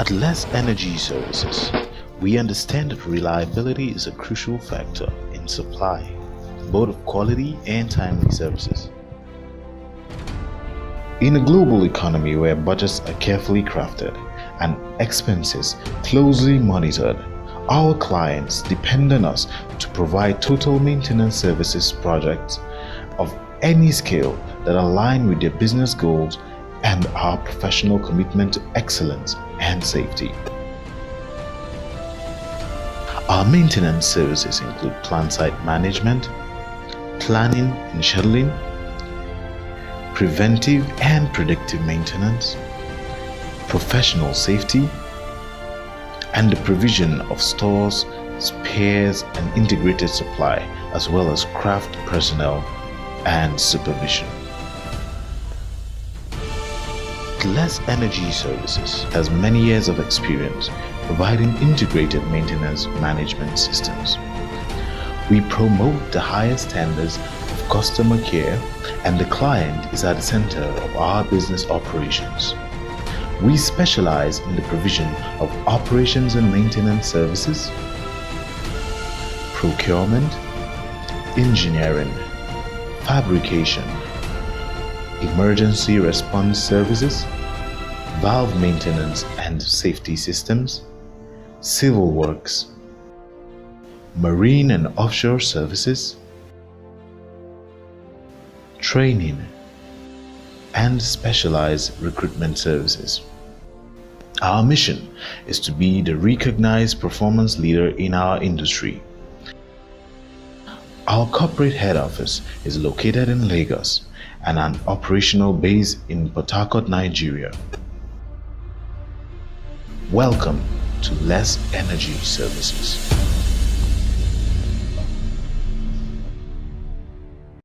At Less Energy Services, we understand that reliability is a crucial factor in supply, both of quality and timely services. In a global economy where budgets are carefully crafted and expenses closely monitored, our clients depend on us to provide total maintenance services projects of any scale that align with their business goals and our professional commitment to excellence and safety. Our maintenance services include plant site management, planning and scheduling, preventive and predictive maintenance, professional safety, and the provision of stores, spares, and integrated supply, as well as craft personnel and supervision. Less Energy Services has many years of experience providing integrated maintenance management systems. We promote the highest standards of customer care, and the client is at the center of our business operations. We specialize in the provision of operations and maintenance services, procurement, engineering, fabrication, emergency response services, valve maintenance and safety systems, civil works, marine and offshore services, training, and specialized recruitment services. Our mission is to be the recognized performance leader in our industry. Our corporate head office is located in Lagos and an operational base in Harcourt, Nigeria. Welcome to Less Energy Services.